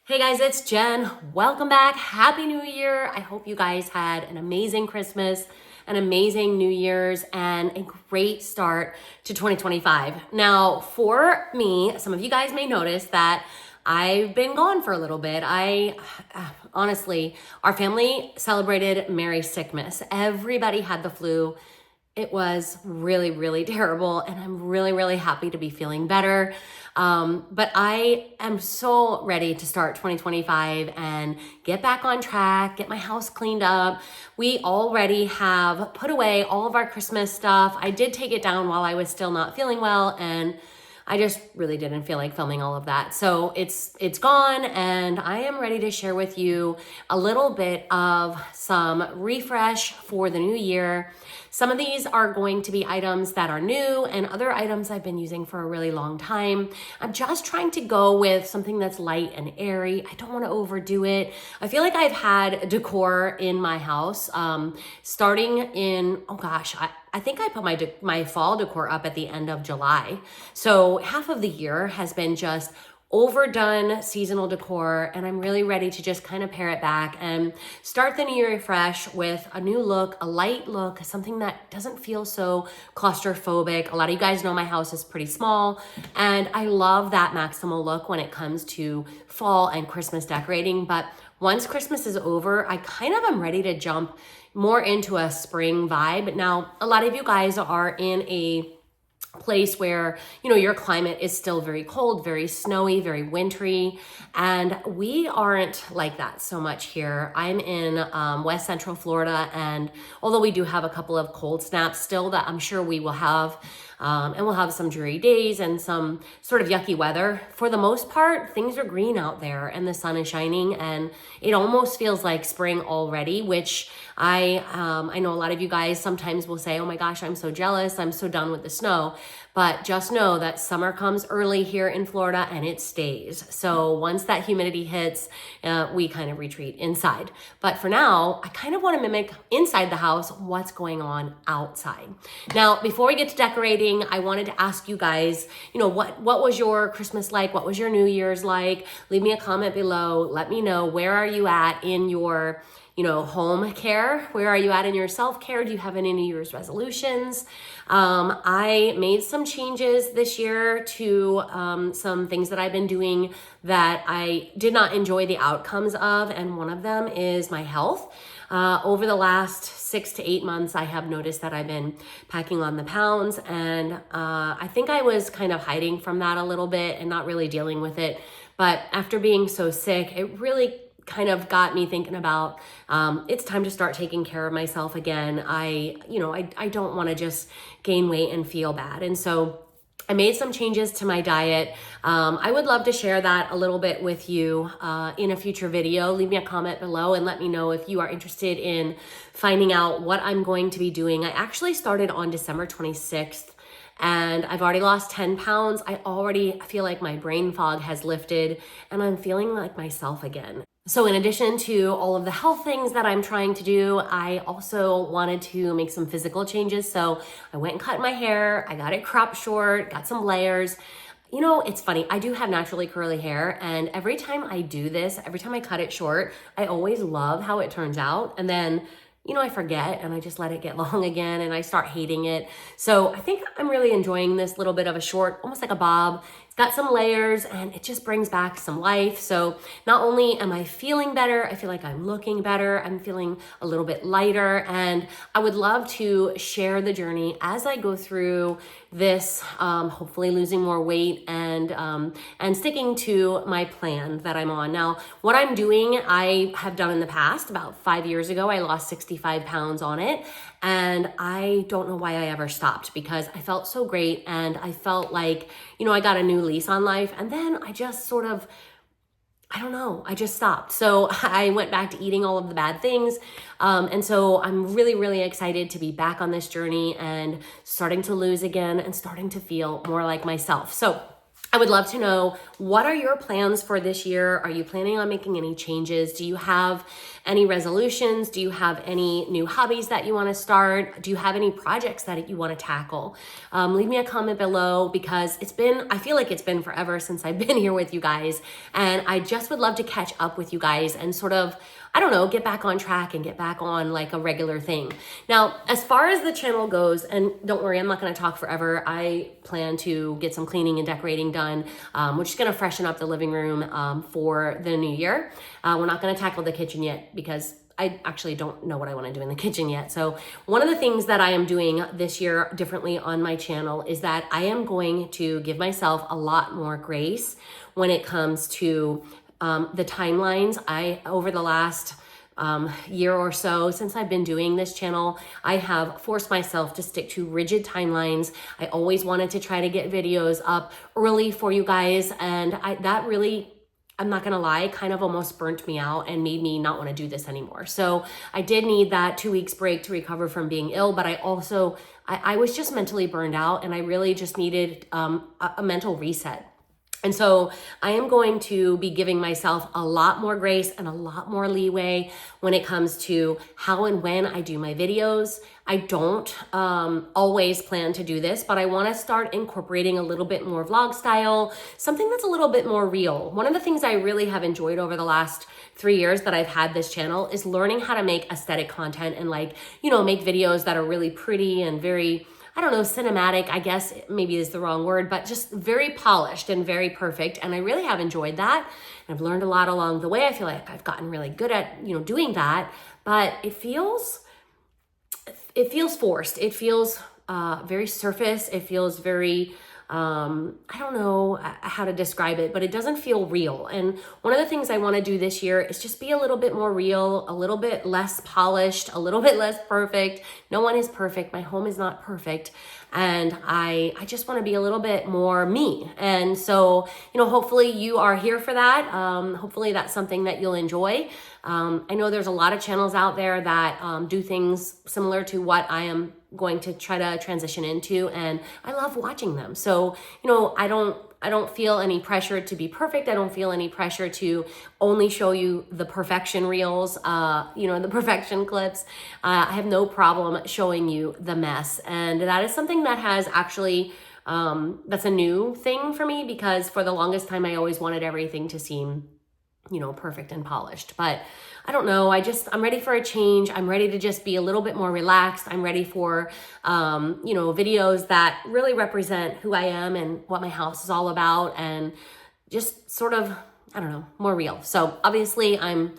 Hey guys, it's Jen. Welcome back. Happy New Year. I hope you guys had an amazing Christmas, an amazing New Year's, and a great start to 2025. Now, for me, some of you guys may notice that I've been gone for a little bit. Honestly, our family celebrated Merry Sickmas. Everybody had the flu. It was really, really terrible, and I'm really, really happy to be feeling better. But I am so ready to start 2025 and get back on track, get my house cleaned up. We already have put away all of our Christmas stuff. I did take it down while I was still not feeling well, and I just really didn't feel like filming all of that. So it's gone, and I am ready to share with you a little bit of some refresh for the new year. Some of these are going to be items that are new and other items I've been using for a really long time. I'm just trying to go with something that's light and airy. I don't want to overdo it. I feel like I've had decor in my house starting in, I think I put my fall decor up at the end of July. So half of the year has been just overdone seasonal decor, and I'm really ready to just kind of pare it back and start the new year fresh with a new look, a light look, something that doesn't feel so claustrophobic. A lot of you guys know my house is pretty small, and I love that maximal look when it comes to fall and Christmas decorating. But once Christmas is over, I kind of am ready to jump more into a spring vibe. Now, a lot of you guys are in a place where, your climate is still very cold, very snowy, very wintry, and we aren't like that so much here. I'm in West Central Florida, and although we do have a couple of cold snaps still that I'm sure we will have, and we'll have some dreary days and some sort of yucky weather, for the most part, things are green out there and the sun is shining, and it almost feels like spring already, which I know a lot of you guys sometimes will say, oh my gosh, I'm so jealous, I'm so done with the snow. But just know that summer comes early here in Florida and it stays. So once that humidity hits, we kind of retreat inside. But for now, I kind of want to mimic inside the house what's going on outside. Now, before we get to decorating, I wanted to ask you guys, what was your Christmas like? What was your New Year's like? Leave me a comment below. Let me know, where are you at in your home care? Where are you at in your self-care? Do you have any New Year's resolutions? I made some changes this year to some things that I've been doing that I did not enjoy the outcomes of, and one of them is my health. Over the last 6 to 8 months, I have noticed that I've been packing on the pounds, and I think I was kind of hiding from that a little bit and not really dealing with it. But after being so sick, it really kind of got me thinking about it's time to start taking care of myself again. I don't want to just gain weight and feel bad. And so I made some changes to my diet. I would love to share that a little bit with you in a future video. Leave me a comment below and let me know if you are interested in finding out what I'm going to be doing. I actually started on December 26th. And I've already lost 10 pounds. I already feel like my brain fog has lifted and I'm feeling like myself again. So in addition to all of the health things that I'm trying to do, I also wanted to make some physical changes. So I went and cut my hair. I got it cropped short, got some layers. It's funny. I do have naturally curly hair, and every time I do this, every time I cut it short, I always love how it turns out. And then I forget and I just let it get long again and I start hating it. So I think I'm really enjoying this little bit of a short, almost like a bob. It's got some layers and it just brings back some life. So not only am I feeling better, I feel like I'm looking better. I'm feeling a little bit lighter, and I would love to share the journey as I go through this, hopefully losing more weight and sticking to my plan that I'm on. Now, what I'm doing, I have done in the past. About 5 years ago, I lost 65 pounds on it. And I don't know why I ever stopped, because I felt so great and I felt like, I got a new lease on life. And then I just sort of, I just stopped. So I went back to eating all of the bad things. And so I'm really, really excited to be back on this journey and starting to lose again and starting to feel more like myself. So I would love to know, what are your plans for this year? Are you planning on making any changes? Do you have any resolutions? Do you have any new hobbies that you want to start? Do you have any projects that you want to tackle? Leave me a comment below, because I feel like it's been forever since I've been here with you guys. And I just would love to catch up with you guys and sort of, I don't know, get back on track and get back on like a regular thing. Now, as far as the channel goes, and don't worry, I'm not going to talk forever. I plan to get some cleaning and decorating done. We're just going to freshen up the living room for the new year. We're not going to tackle the kitchen yet, because I actually don't know what I want to do in the kitchen yet. So one of the things that I am doing this year differently on my channel is that I am going to give myself a lot more grace when it comes to the timelines. Over the last year or so since I've been doing this channel, I have forced myself to stick to rigid timelines. I always wanted to try to get videos up early for you guys, and that really, I'm not gonna lie, kind of almost burnt me out and made me not want to do this anymore. So I did need that 2 weeks break to recover from being ill, but I was just mentally burned out, and I really just needed a mental reset. And so I am going to be giving myself a lot more grace and a lot more leeway when it comes to how and when I do my videos. I don't always plan to do this, but I want to start incorporating a little bit more vlog style, something that's a little bit more real. One of the things I really have enjoyed over the last 3 years that I've had this channel is learning how to make aesthetic content and make videos that are really pretty and very, I don't know, cinematic, I guess maybe is the wrong word, but just very polished and very perfect. And I really have enjoyed that. And I've learned a lot along the way. I feel like I've gotten really good at, doing that, but it feels forced. It feels very surface. It feels very, I don't know how to describe it, but it doesn't feel real. And one of the things I want to do this year is just be a little bit more real, a little bit less polished, a little bit less perfect. No one is perfect. My home is not perfect. And I just want to be a little bit more me. And so, hopefully you are here for that. Hopefully that's something that you'll enjoy. I know there's a lot of channels out there that do things similar to what I am going to try to transition into, and I love watching them. So, I don't feel any pressure to be perfect. I don't feel any pressure to only show you the perfection reels, the perfection clips. I have no problem showing you the mess. And that is something that has actually, that's a new thing for me, because for the longest time, I always wanted everything to seem perfect and polished. But I don't know, I'm ready for a change. I'm ready to just be a little bit more relaxed. I'm ready for, videos that really represent who I am and what my house is all about, and just sort of, I don't know, more real. So obviously I'm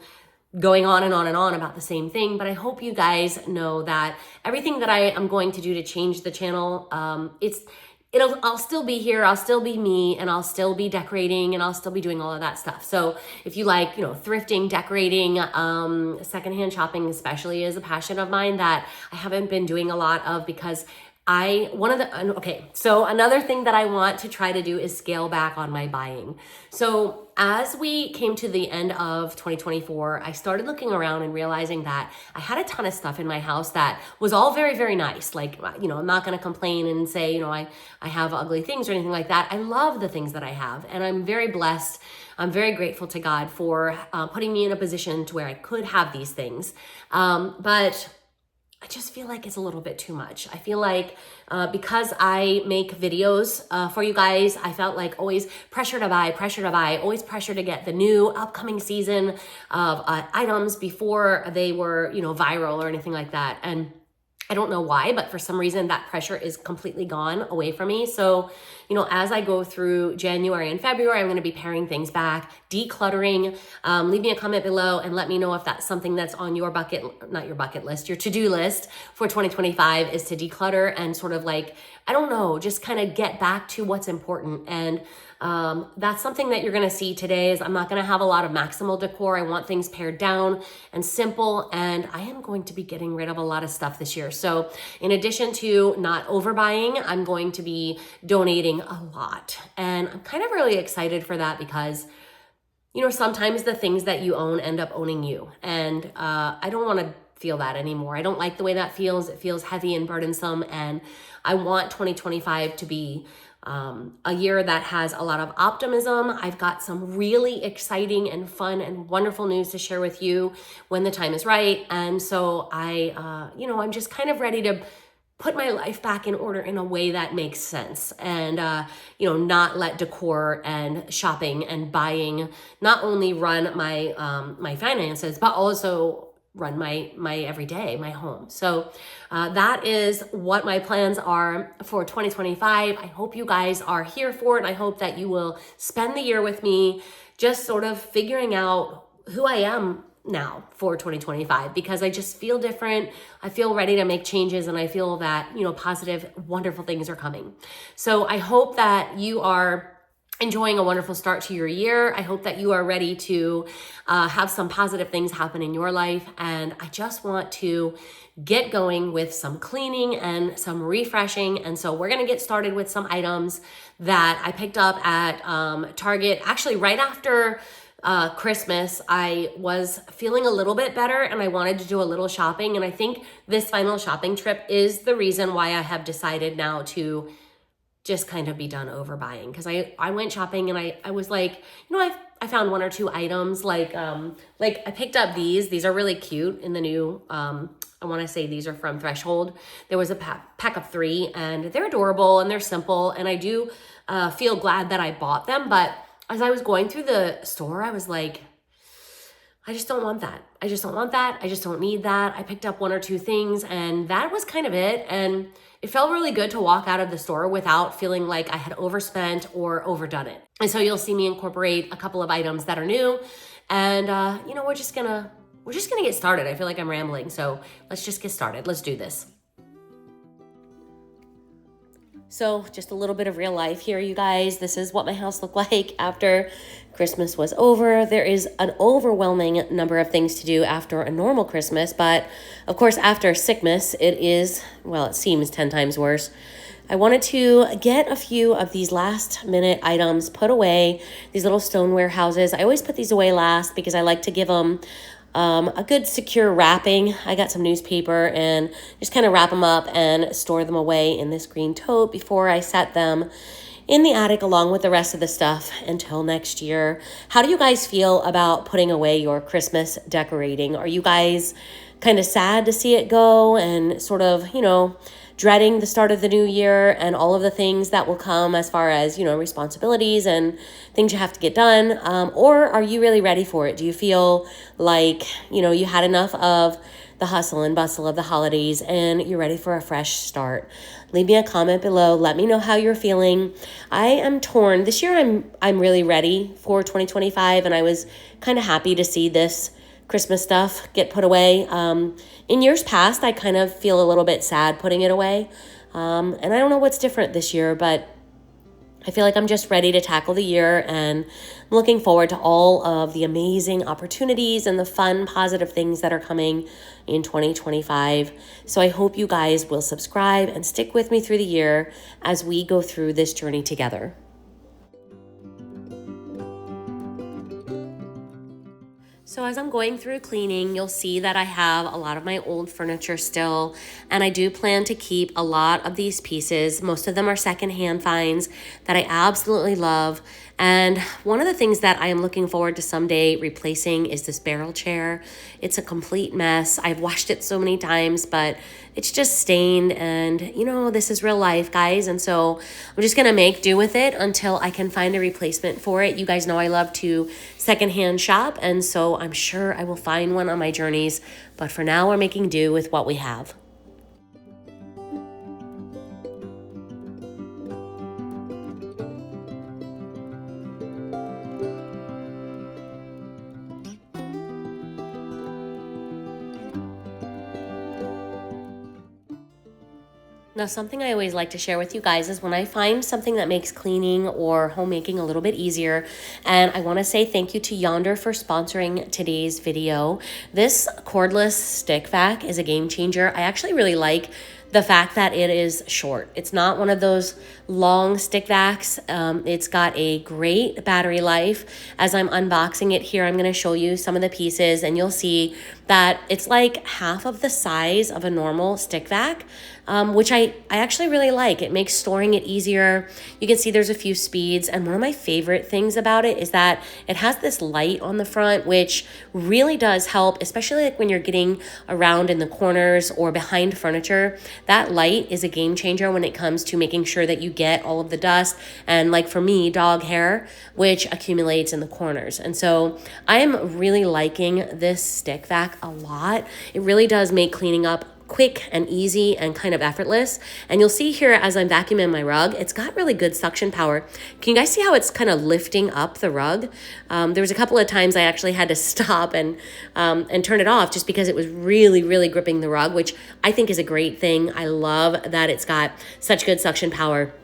going on and on and on about the same thing, but I hope you guys know that everything that I am going to do to change the channel, I'll still be here, I'll still be me, and I'll still be decorating, and I'll still be doing all of that stuff. So if you like, thrifting, decorating, secondhand shopping especially is a passion of mine that I haven't been doing a lot of, because so another thing that I want to try to do is scale back on my buying. So as we came to the end of 2024, I started looking around and realizing that I had a ton of stuff in my house that was all very, very nice. Like, I'm not going to complain and say, I have ugly things or anything like that. I love the things that I have, and I'm very blessed. I'm very grateful to God for putting me in a position to where I could have these things. But I just feel like it's a little bit too much. I feel like because I make videos for you guys, I felt like always pressure to buy, always pressure to get the new upcoming season of items before they were, viral or anything like that. And I don't know why, but for some reason that pressure is completely gone away from me. So, as I go through January and February, I'm going to be paring things back, decluttering. Leave me a comment below and let me know if that's something that's on your your to-do list for 2025 is to declutter and sort of like, I don't know, just kind of get back to what's important. And that's something that you're going to see today. Is I'm not going to have a lot of maximal decor. I want things pared down and simple, and I am going to be getting rid of a lot of stuff this year. So in addition to not overbuying, I'm going to be donating a lot, and I'm kind of really excited for that, because sometimes the things that you own end up owning you, and I don't want to feel that anymore. I don't like the way that feels. It feels heavy and burdensome, and I want 2025 to be a year that has a lot of optimism. I've got some really exciting and fun and wonderful news to share with you when the time is right. And so I'm just kind of ready to put my life back in order in a way that makes sense, and not let decor and shopping and buying not only run my finances, but also run my everyday, my home. So that is what my plans are for 2025. I hope you guys are here for it. I hope that you will spend the year with me, just sort of figuring out who I am now for 2025, because I just feel different. I feel ready to make changes, and I feel that, positive, wonderful things are coming. So I hope that you are enjoying a wonderful start to your year. I hope that you are ready to have some positive things happen in your life. And I just want to get going with some cleaning and some refreshing. And so we're going to get started with some items that I picked up at Target, actually right after Christmas. I was feeling a little bit better and I wanted to do a little shopping. And I think this final shopping trip is the reason why I have decided now to just kind of be done overbuying. Because I went shopping and I was like, I found one or two items like I picked up these are really cute in the new, I want to say these are from Threshold. There was a pack of 3 and they're adorable and they're simple. And I do feel glad that I bought them. But as I was going through the store, I was like, I just don't want that. I just don't want that. I just don't need that. I picked up one or two things and that was kind of it. And it felt really good to walk out of the store without feeling like I had overspent or overdone it. And so you'll see me incorporate a couple of items that are new. And, we're just gonna get started. I feel like I'm rambling. So let's just get started. Let's do this. So just a little bit of real life here, you guys. This is what my house looked like after Christmas was over. There is an overwhelming number of things to do after a normal Christmas, but of course, after sickness, it seems 10 times worse. I wanted to get a few of these last minute items put away, these little stoneware houses. I always put these away last because I like to give them a good secure wrapping. I got some newspaper and just kind of wrap them up and store them away in this green tote before I set them in the attic along with the rest of the stuff until next year. How do you guys feel about putting away your Christmas decorating? Are you guys kind of sad to see it go and sort of, dreading the start of the new year and all of the things that will come as far as, responsibilities and things you have to get done? Or are you really ready for it? Do you feel like, you had enough of the hustle and bustle of the holidays and you're ready for a fresh start? Leave me a comment below. Let me know how you're feeling. I am torn. This year I'm really ready for 2025, and I was kind of happy to see this Christmas stuff get put away. In years past, I kind of feel a little bit sad putting it away. And I don't know what's different this year, but I feel like I'm just ready to tackle the year, and I'm looking forward to all of the amazing opportunities and the fun, positive things that are coming in 2025. So I hope you guys will subscribe and stick with me through the year as we go through this journey together. So as I'm going through cleaning, you'll see that I have a lot of my old furniture still, and I do plan to keep a lot of these pieces. Most of them are secondhand finds that I absolutely love. And one of the things that I am looking forward to someday replacing is this barrel chair. It's a complete mess. I've washed it so many times, but it's just stained, and this is real life, guys. And so I'm just gonna make do with it until I can find a replacement for it. You guys know I love to secondhand shop, and so I'm sure I will find one on my journeys. But for now, we're making do with what we have. Now, something I always like to share with you guys is when I find something that makes cleaning or homemaking a little bit easier. And I want to say thank you to Yonder for sponsoring today's video. This cordless stick vac is a game changer. I actually really like the fact that it is short. It's not one of those long stick vacs. It's got a great battery life. As I'm unboxing it here, I'm going to show you some of the pieces, and you'll see that it's like half of the size of a normal stick vac. which I actually really like. It makes storing it easier. You can see there's a few speeds, and one of my favorite things about it is that it has this light on the front, which really does help, especially like when you're getting around in the corners or behind furniture. That light is a game changer when it comes to making sure that you get all of the dust and, like for me, dog hair, which accumulates in the corners. And so I'm really liking this stick vac a lot. It really does make cleaning up quick and easy and kind of effortless. And you'll see here as I'm vacuuming my rug, it's got really good suction power. Can you guys see how it's kind of lifting up the rug? There was a couple of times I actually had to stop and turn it off just because it was really, really gripping the rug, which I think is a great thing. I love that it's got such good suction power.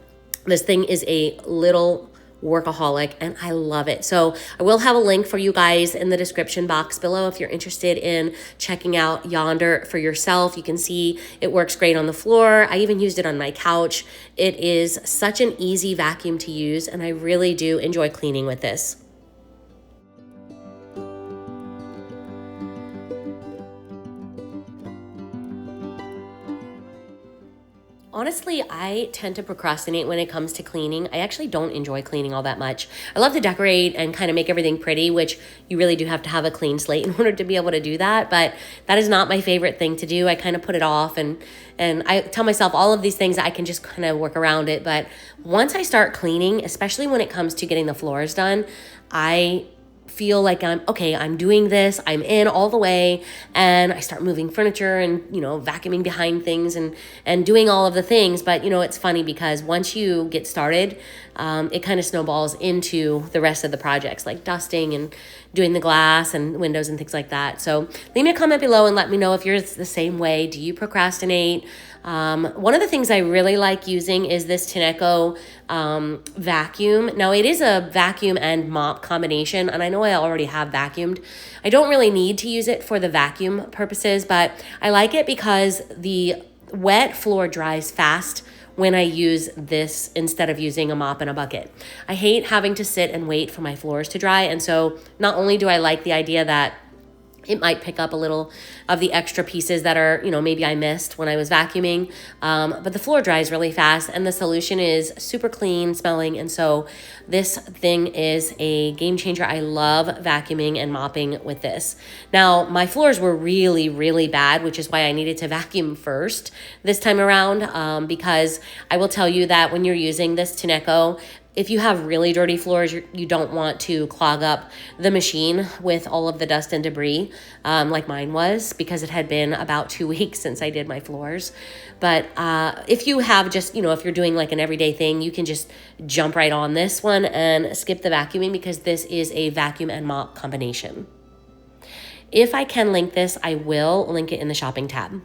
This thing is a little workaholic and I love it. So I will have a link for you guys in the description box below if you're interested in checking out Yonder for yourself. You can see it works great on the floor. I even used it on my couch. It is such an easy vacuum to use and I really do enjoy cleaning with this. Honestly, I tend to procrastinate when it comes to cleaning. I actually don't enjoy cleaning all that much. I love to decorate and kind of make everything pretty, which you really do have to have a clean slate in order to be able to do that. But that is not my favorite thing to do. I kind of put it off and I tell myself all of these things I can just kind of work around it. But once I start cleaning, especially when it comes to getting the floors done, I feel like I'm doing this, I'm in all the way, and I start moving furniture and, vacuuming behind things and doing all of the things. But, it's funny because once you get started, it kind of snowballs into the rest of the projects, like dusting and doing the glass and windows and things like that. So leave me a comment below and let me know if you're the same way. Do you procrastinate? One of the things I really like using is this Tineco vacuum. Now it is a vacuum and mop combination, and I know I already have vacuumed. I don't really need to use it for the vacuum purposes, but I like it because the wet floor dries fast when I use this instead of using a mop and a bucket. I hate having to sit and wait for my floors to dry, and so not only do I like the idea that it might pick up a little of the extra pieces that are, maybe I missed when I was vacuuming. But the floor dries really fast and the solution is super clean smelling. And so this thing is a game changer. I love vacuuming and mopping with this. Now, my floors were really, really bad, which is why I needed to vacuum first this time around. Because I will tell you that when you're using this Tineco, if you have really dirty floors, you don't want to clog up the machine with all of the dust and debris like mine was, because it had been about 2 weeks since I did my floors. But if you have just, if you're doing like an everyday thing, you can just jump right on this one and skip the vacuuming because this is a vacuum and mop combination. If I can link this, I will link it in the shopping tab.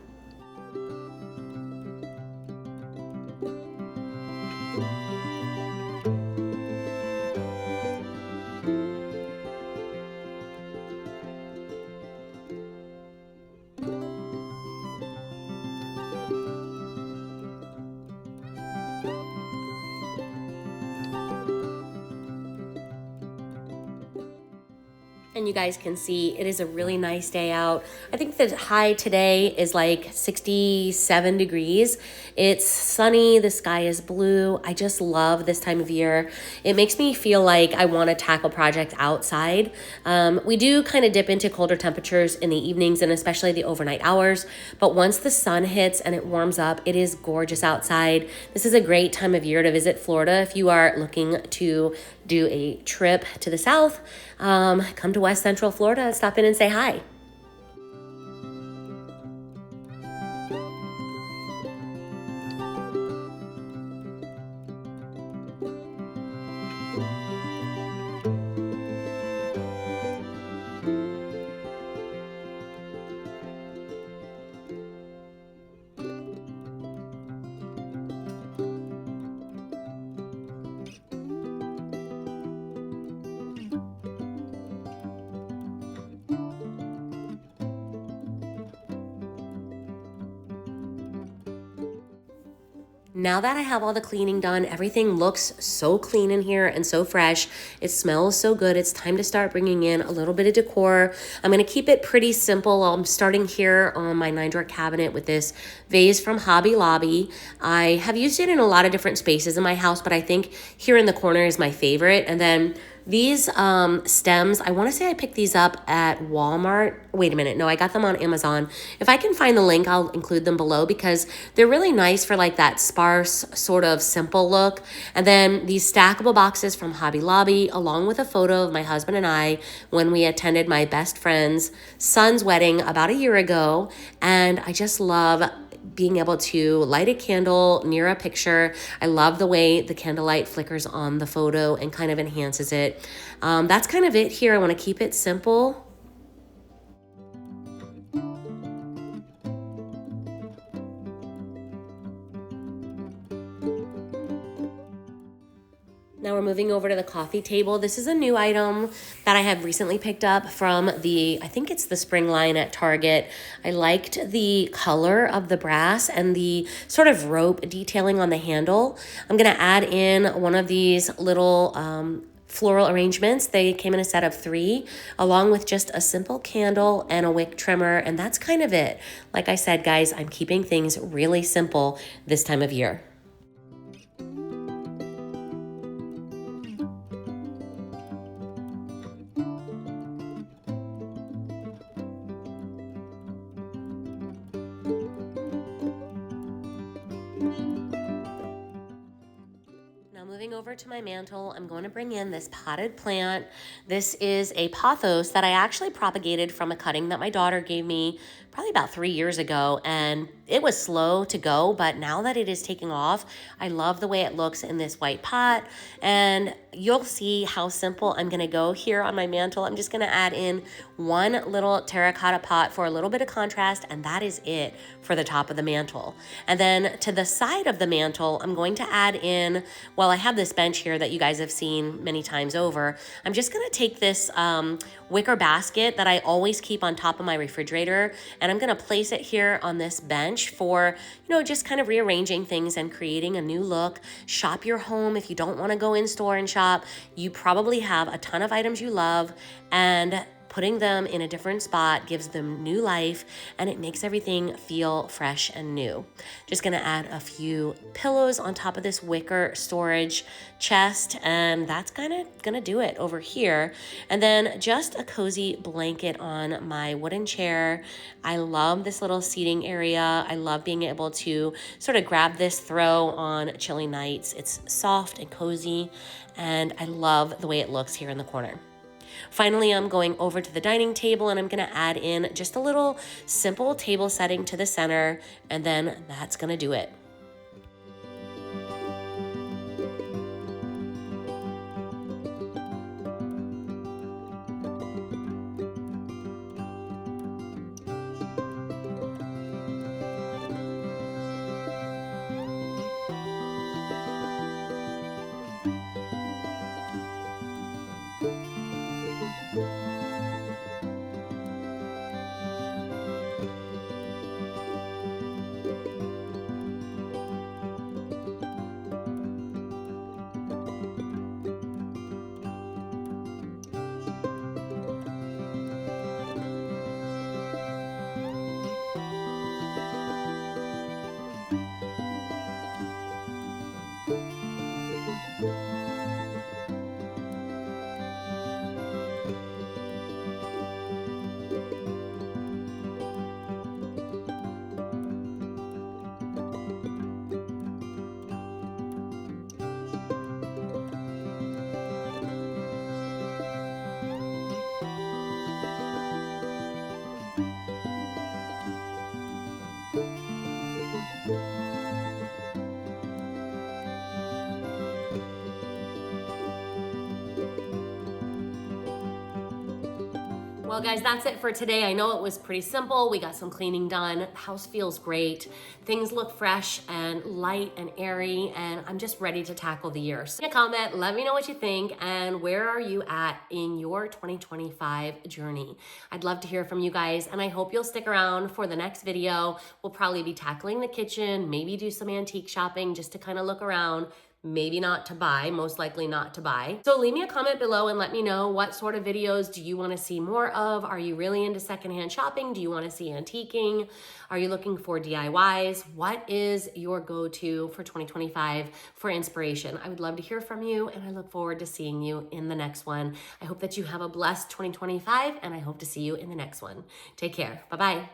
And you guys can see it is a really nice day out. I think the high today is like 67 degrees. It's sunny, the sky is blue. I just love this time of year. It makes me feel like I want to tackle projects outside. We do kind of dip into colder temperatures in the evenings and especially the overnight hours. But once the sun hits and it warms up, it is gorgeous outside. This is a great time of year to visit Florida if you are looking to do a trip to the south. Come to West Central Florida, stop in and say hi. Now that I have all the cleaning done, everything looks so clean in here and so fresh. It smells so good. It's time to start bringing in a little bit of decor. I'm going to keep it pretty simple. I'm starting here on my 9-drawer cabinet with this vase from Hobby Lobby. I have used it in a lot of different spaces in my house, but I think here in the corner is my favorite. And then these stems, I want to say I picked these up at Walmart. Wait a minute. No, I got them on Amazon. If I can find the link, I'll include them below because they're really nice for like that sparse sort of simple look. And then these stackable boxes from Hobby Lobby, along with a photo of my husband and I when we attended my best friend's son's wedding about a year ago. And I just love being able to light a candle near a picture. I love the way the candlelight flickers on the photo and kind of enhances it. That's kind of it here. I want to keep it simple. Now we're moving over to the coffee table. This is a new item that I have recently picked up from I think it's the spring line at Target. I liked the color of the brass and the sort of rope detailing on the handle. I'm gonna add in one of these little floral arrangements. They came in a set of 3, along with just a simple candle and a wick trimmer, and that's kind of it. Like I said, guys, I'm keeping things really simple this time of year. Moving over to my mantle, I'm going to bring in this potted plant. This is a pothos that I actually propagated from a cutting that my daughter gave me probably about 3 years ago, and it was slow to go, but now that it is taking off, I love the way it looks in this white pot, and you'll see how simple I'm gonna go here on my mantle. I'm just gonna add in one little terracotta pot for a little bit of contrast, and that is it for the top of the mantle. And then to the side of the mantle, I'm going to add in, well, I have this bench here that you guys have seen many times over. I'm just gonna take this wicker basket that I always keep on top of my refrigerator, and I'm gonna place it here on this bench for, just kind of rearranging things and creating a new look. Shop your home. If you don't wanna go in store and shop, you probably have a ton of items you love, and putting them in a different spot gives them new life, and it makes everything feel fresh and new. Just gonna add a few pillows on top of this wicker storage chest, and that's kind of gonna do it over here. And then just a cozy blanket on my wooden chair. I love this little seating area. I love being able to sort of grab this throw on chilly nights. It's soft and cozy, and I love the way it looks here in the corner. Finally, I'm going over to the dining table, and I'm gonna add in just a little simple table setting to the center, and then that's gonna do it. Well, guys, that's it for today. I know it was pretty simple. We got some cleaning done. The house feels great. Things look fresh and light and airy, and I'm just ready to tackle the year. So comment, let me know what you think, and where are you at in your 2025 journey? I'd love to hear from you guys, and I hope you'll stick around for the next video. We'll probably be tackling the kitchen, maybe do some antique shopping just to kind of look around. Maybe not to buy, most likely not to buy. So leave me a comment below and let me know what sort of videos do you want to see more of? Are you really into secondhand shopping? Do you want to see antiquing? Are you looking for DIYs? What is your go-to for 2025 for inspiration? I would love to hear from you, and I look forward to seeing you in the next one. I hope that you have a blessed 2025, and I hope to see you in the next one. Take care. Bye-bye.